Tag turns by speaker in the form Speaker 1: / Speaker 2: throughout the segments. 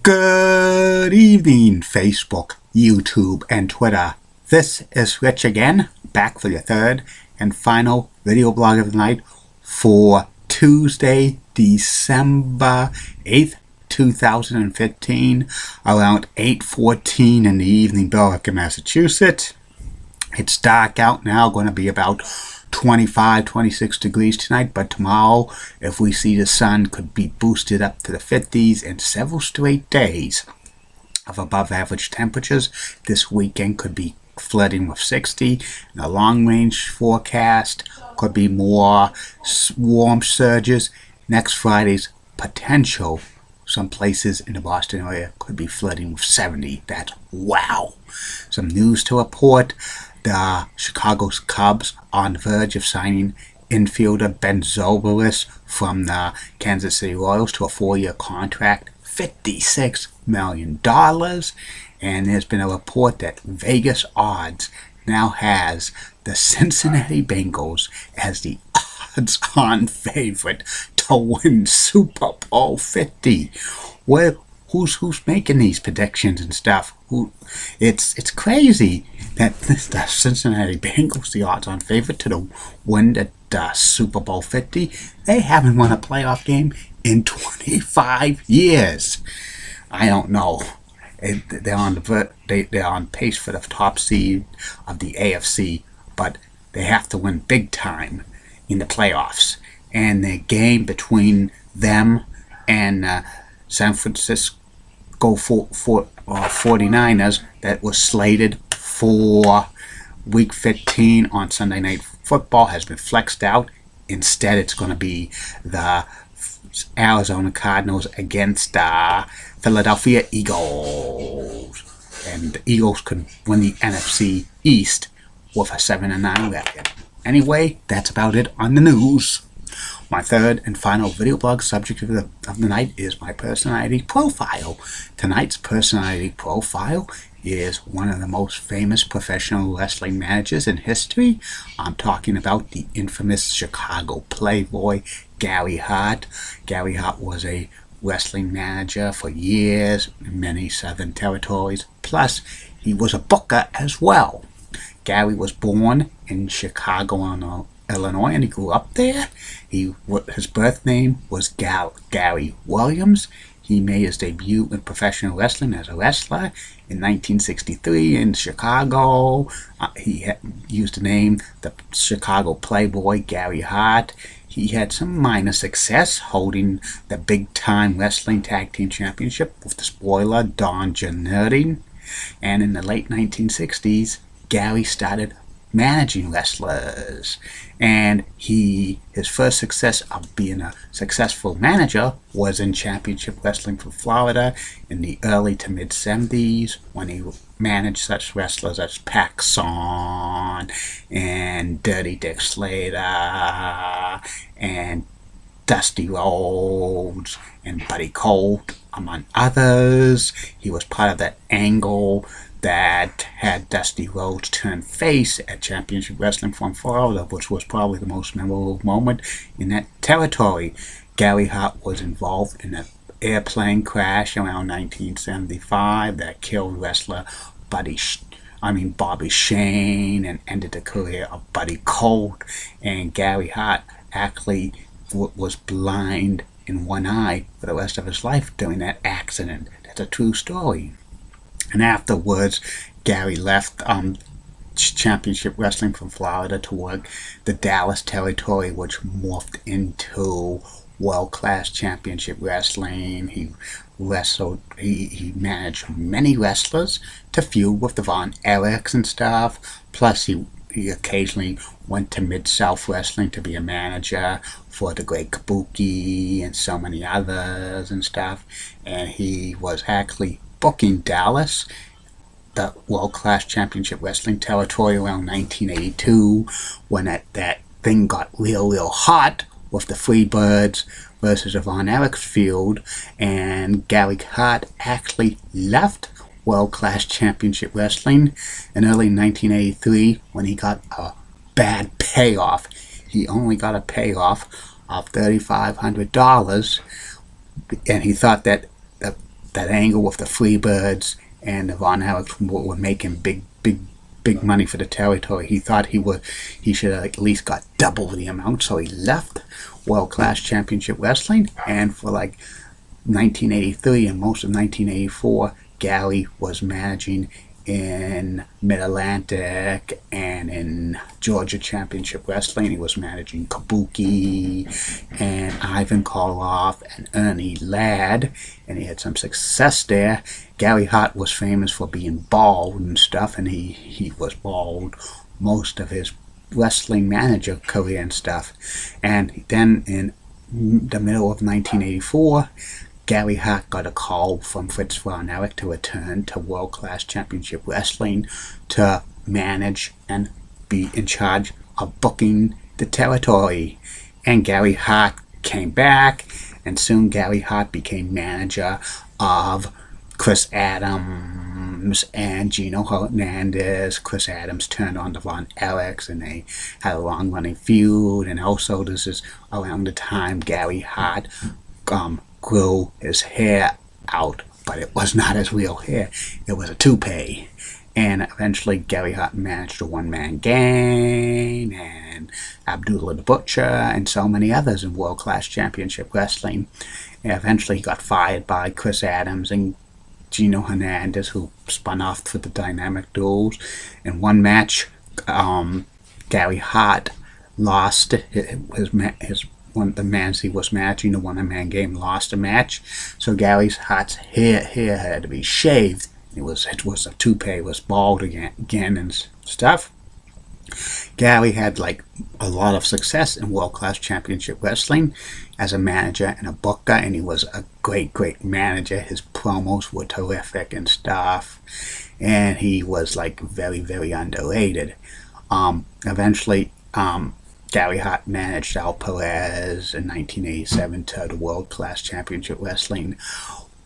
Speaker 1: Good evening, Facebook, YouTube, and Twitter. This is Rich again, back for your third and final video blog of the night for Tuesday, December 8th, 2015, around 8:14 in the evening, Billerica, Massachusetts. It's dark out now, going to be about 25, 26 degrees tonight, but tomorrow, if we see the sun, could be boosted up to the 50s and several straight days of above average temperatures. This weekend could be flooding with 60. In the long range forecast, could be more warm surges. Next Friday's potential, some places in the Boston area could be flooding with 70. That's wow. Some news to report. The Chicago Cubs on the verge of signing infielder Ben Zobrist from the Kansas City Royals to a 4-year contract, $56 million. And there's been a report that Vegas Odds now has the Cincinnati Bengals as the odds-on favorite to win Super Bowl 50. Who's making these predictions and stuff? It's crazy that the Cincinnati Bengals, the odds-on favorite to win the Super Bowl 50, they haven't won a playoff game in 25 years. I don't know. They're on pace for the top seed of the AFC, but they have to win big time in the playoffs. And the game between them and San Francisco 49ers that was slated for Week 15 on Sunday Night Football has been flexed out. Instead, it's going to be the Arizona Cardinals against the Philadelphia Eagles. And the Eagles could win the NFC East with a 7-9 record. Anyway, that's about it on the news. My third and final video blog subject of the night is my personality profile. Tonight's personality profile is one of the most famous professional wrestling managers in history. I'm talking about the infamous Chicago Playboy, Gary Hart. Gary Hart was a wrestling manager for years in many southern territories. Plus, he was a booker as well. Gary was born in Chicago, Illinois, and he grew up there. His birth name was Gary Williams. He made his debut in professional wrestling as a wrestler in 1963 in Chicago. He used the name the Chicago Playboy, Gary Hart. He had some minor success holding the big-time wrestling tag team championship with the spoiler Don Jannetty. And in the late 1960s, Gary started managing wrestlers, and his first success of being a successful manager was in championship wrestling for Florida in the early to mid 70s when he managed such wrestlers as Paxson and Dirty Dick Slater and Dusty Rhodes and Buddy Colt, among others. He was part of that angle that had Dusty Rhodes turn face at Championship Wrestling from Florida, which was probably the most memorable moment in that territory. Gary Hart was involved in an airplane crash around 1975 that killed wrestler Bobby Shane and ended the career of Buddy Colt. And Gary Hart actually was blind in one eye for the rest of his life during that accident. That's a true story. And afterwards, Gary left Championship Wrestling from Florida to work the Dallas territory, which morphed into World Class Championship Wrestling. He managed many wrestlers to feud with the Von Erichs and stuff. Plus, he occasionally went to Mid-South Wrestling to be a manager for the Great Kabuki and so many others and stuff. And he was actually booking Dallas, the World Class Championship Wrestling territory, around 1982 when that thing got real hot with the Freebirds versus the Von Erichs feud. And Gary Hart actually left World Class Championship Wrestling in early 1983 when he got a bad payoff. He only got a payoff of $3,500, and he thought that that angle with the Freebirds and the Von Erichs were making big money for the territory. He thought he should have at least got double the amount, so he left World Class Championship Wrestling, and for like 1983 and most of 1984, Gary was managing in Mid-Atlantic and in Georgia Championship Wrestling. He was managing Kabuki and Ivan Koloff and Ernie Ladd, and he had some success there. Gary Hart was famous for being bald and stuff, and he was bald most of his wrestling manager career and stuff. And then in the middle of 1984, Gary Hart got a call from Fritz Von Erich to return to World Class Championship Wrestling to manage and be in charge of booking the territory. And Gary Hart came back, and soon Gary Hart became manager of Chris Adams and Gino Hernandez. Chris Adams turned on the Von Erichs, and they had a long-running feud. And also, this is around the time Gary Hart grew his hair out, but it was not his real hair. It was a toupee. And eventually Gary Hart managed a one-man gang, and Abdullah the Butcher, and so many others in World Class Championship Wrestling. And eventually he got fired by Chris Adams and Gino Hernandez, who spun off for the Dynamic Duels. In one match, Gary Hart lost his one of the men he was matching, the one-man game, lost a match, so Gary Hart's hair had to be shaved. It was a toupee, it was bald again and stuff. Gary had like a lot of success in World Class Championship Wrestling as a manager and a booker, and he was a great manager. His promos were terrific and stuff, and he was like very underrated. Eventually, Gary Hart managed Al Perez in 1987 to the World Class Championship Wrestling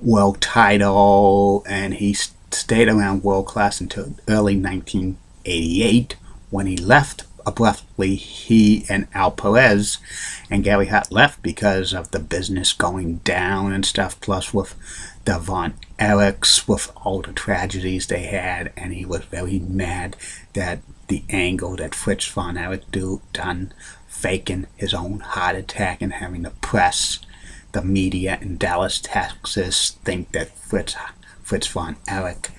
Speaker 1: world title, and he stayed around World Class until early 1988 when he left abruptly. He and Al Perez and Gary Hart left because of the business going down and stuff, plus with the Von Erichs, with all the tragedies they had, and he was very mad that the angle that Fritz Von Erich done, faking his own heart attack and having the press, the media in Dallas, Texas, think that Fritz Von Erich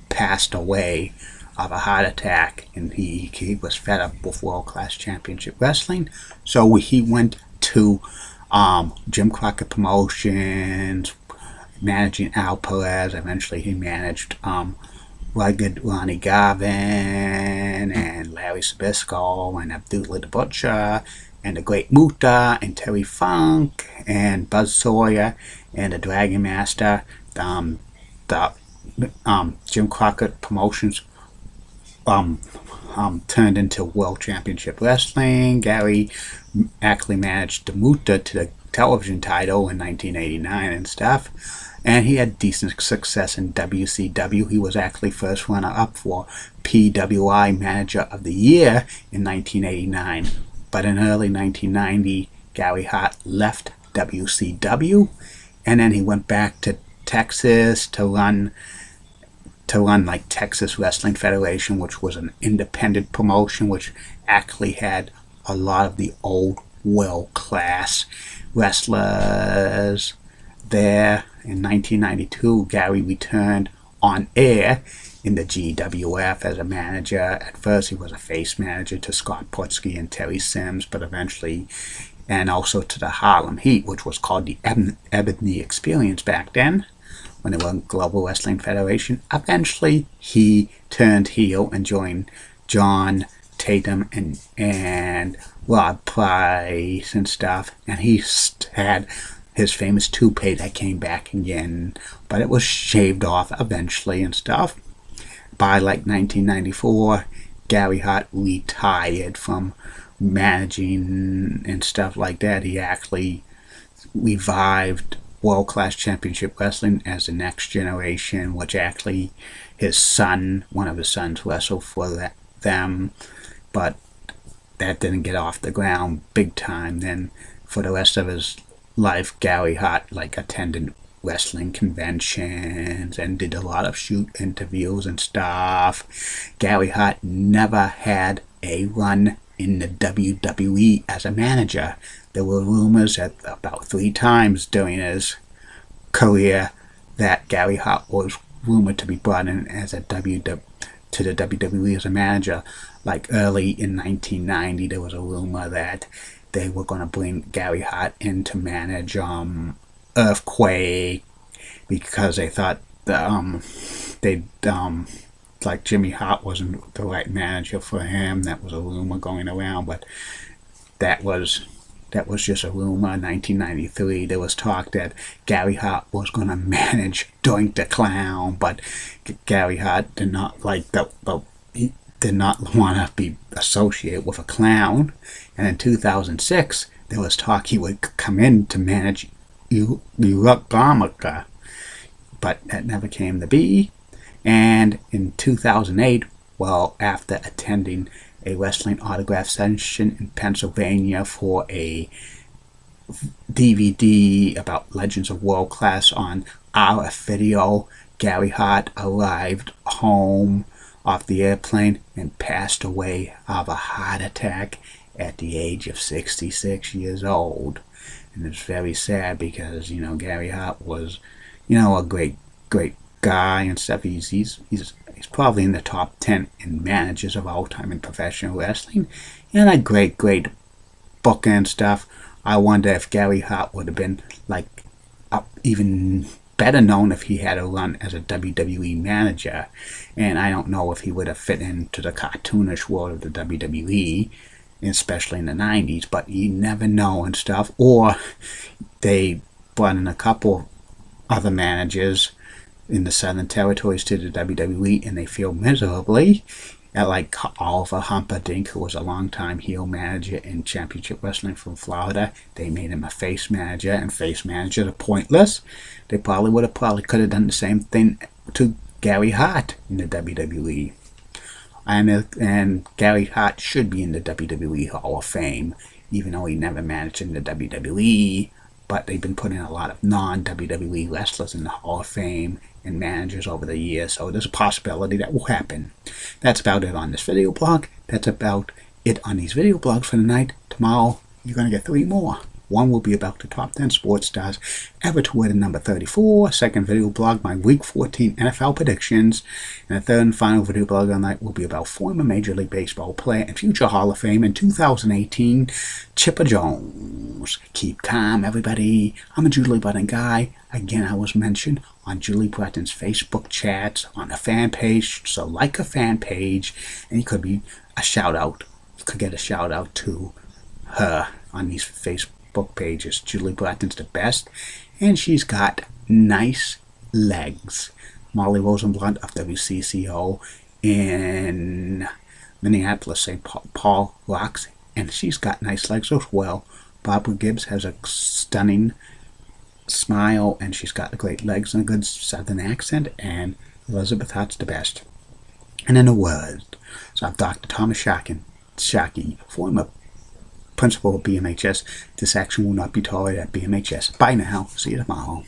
Speaker 1: passed away of a heart attack, and he was fed up with World Class Championship Wrestling, so he went to Jim Crockett Promotions, managing Al Perez. Eventually he managed rugged Ronnie Garvin and Larry Sabisco and Abdullah the Butcher and the Great Muta and Terry Funk and Buzz Sawyer and the Dragon Master. The Jim Crockett Promotions turned into World Championship Wrestling. Gary actually managed the Muta to the television title in 1989 and stuff, and he had decent success in WCW. He was actually first runner-up for PWI Manager of the Year in 1989, but in early 1990 Gary Hart left WCW, and then he went back to Texas to run like Texas Wrestling Federation, which was an independent promotion which actually had a lot of the old world-class wrestlers there. In 1992, Gary returned on air in the GWF as a manager. At first, he was a face manager to Scott Putski and Terry Sims, but eventually, and also to the Harlem Heat, which was called the Ebony Experience back then, when they were in Global Wrestling Federation. Eventually, he turned heel and joined John Tatum and Rob Price and stuff, and he had his famous toupee that came back again, but it was shaved off eventually and stuff. By like 1994, Gary Hart retired from managing and stuff like that. He actually revived World Class Championship Wrestling as the Next Generation, which actually his son, one of his sons, wrestled for them, but that didn't get off the ground big time. Then for the rest of his life, Gary Hart like attended wrestling conventions and did a lot of shoot interviews and stuff. Gary Hart never had a run in the WWE as a manager. There were rumors that about 3 times during his career that Gary Hart was rumored to be brought in as to the WWE as a manager. Like early in 1990, there was a rumor that they were going to bring Gary Hart in to manage Earthquake because they thought they'd like Jimmy Hart wasn't the right manager for him. That was a rumor going around, but that was just a rumor. In 1993, there was talk that Gary Hart was going to manage Doink the Clown, but Gary Hart did not like he did not want to be associated with a clown. And in 2006, there was talk he would come in to manage Eureka, but that never came to be. And in 2008, well, after attending a wrestling autograph session in Pennsylvania for a DVD about Legends of World Class on our video, Gary Hart arrived home off the airplane and passed away of a heart attack at the age of 66 years old. And it's very sad because, Gary Hart was, a great guy and stuff. He's probably in the top 10 in managers of all time in professional wrestling, and a great book and stuff. I wonder if Gary Hart would have been even better known if he had a run as a WWE manager, and I don't know if he would have fit into the cartoonish world of the WWE, especially in the 90s, but you never know and stuff. Or they brought in a couple other managers in the Southern Territories to the WWE, and they feel miserably. Like Oliver Humperdinck, who was a long-time heel manager in Championship Wrestling from Florida, they made him a face manager, and face managers are pointless. They probably could have done the same thing to Gary Hart in the WWE. And Gary Hart should be in the WWE Hall of Fame, even though he never managed in the WWE. But they've been putting a lot of non-WWE wrestlers in the Hall of Fame and managers over the years, so there's a possibility that will happen. That's about it on this video blog. That's about it on these video blogs for the night. Tomorrow, you're going to get 3 more. One will be about the top 10 sports stars ever to wear the number 34. Second video blog, my Week 14 NFL predictions. And the third and final video blog on the night will be about former Major League Baseball player and future Hall of Fame in 2018, Chipper Jones. Keep calm, everybody. I'm a Julie Button guy. Again, I was mentioned on Julie Button's Facebook chats on a fan page. So like a fan page, and you could be a shout out. You could get a shout out to her on these Facebook pages. Julie Bratton's the best, and she's got nice legs. Molly Rosenblunt of WCCO in Minneapolis, St. Paul rocks, and she's got nice legs as well. Barbara Gibbs has a stunning smile, and she's got great legs and a good southern accent, and Elizabeth Hart's the best. And in a word, so I'm Dr. Thomas Shockey, former principal of BMHS. This action will not be tolerated at BMHS. Bye now. See you tomorrow.